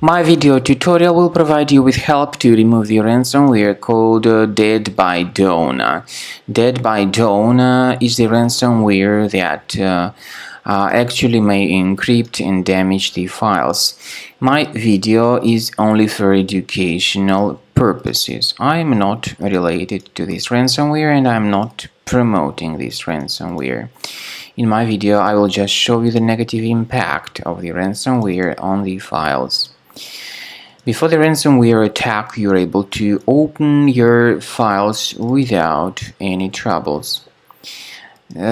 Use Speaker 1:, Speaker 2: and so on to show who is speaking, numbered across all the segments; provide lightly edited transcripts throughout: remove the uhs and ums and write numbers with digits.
Speaker 1: My video tutorial will provide you with help to remove the ransomware called DEADbyDAWN. DEADbyDAWN is the ransomware that actually may encrypt and damage the files. My video is only for educational purposes. I am not related to this ransomware and I am not promoting this ransomware. In my video, I will just show you the negative impact of the ransomware on the files. Before the ransomware attack, you're able to open your files without any troubles.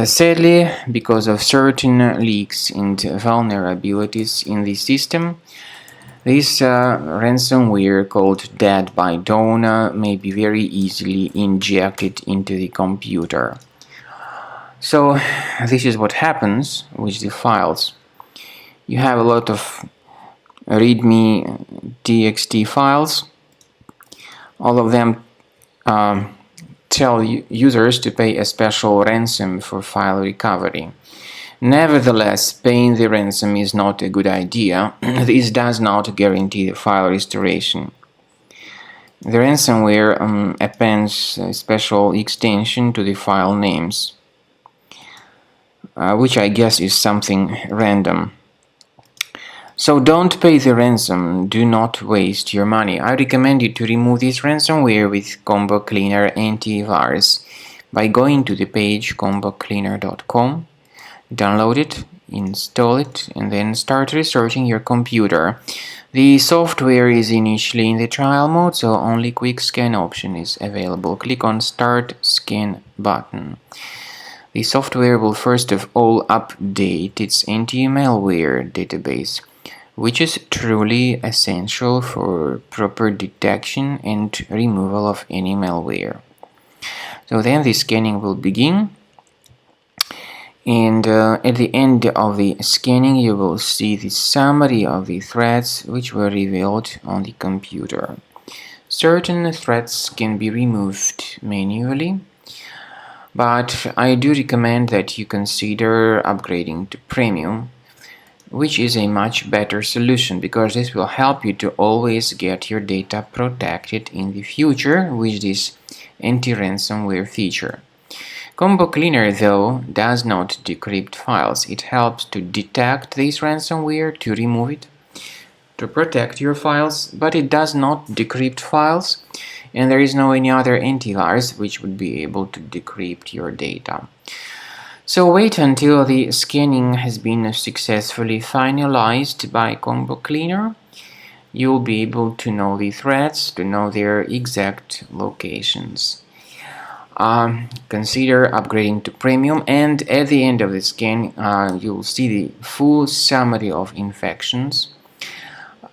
Speaker 1: Sadly, because of certain leaks and vulnerabilities in the system, this ransomware called DEADbyDAWN may be very easily injected into the computer. So this is what happens with the files. You have a lot of readme txt files. All of them tell users to pay a special ransom for file recovery. Nevertheless, paying the ransom is not a good idea. This does not guarantee the file restoration. The ransomware appends a special extension to the file names, which I guess is something random. So don't pay the ransom, do not waste your money. I recommend you to remove this ransomware with Combo Cleaner Antivirus by going to the page combocleaner.com, download it, install it, and then start researching your computer. The software is initially in the trial mode, so only quick scan option is available. Click on Start Scan button. The software will first of all update its anti-malware database, which is truly essential for proper detection and removal of any malware. So then the scanning will begin, and at the end of the scanning you will see the summary of the threats which were revealed on the computer. Certain threats can be removed manually, but I do recommend that you consider upgrading to Premium, which is a much better solution because this will help you to always get your data protected in the future with this anti-ransomware feature. Combo Cleaner, though, does not decrypt files. It helps to detect this ransomware, to remove it, to protect your files, but it does not decrypt files, and there is no any other antivirus which would be able to decrypt your data. So wait until the scanning has been successfully finalized by Combo Cleaner. You'll be able to know the threats, to know their exact locations. Consider upgrading to Premium, and at the end of the scan you'll see the full summary of infections.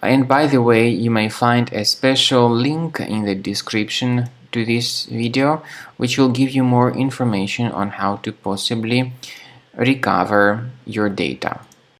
Speaker 1: And by the way, you may find a special link in the description to this video which will give you more information on how to possibly recover your data.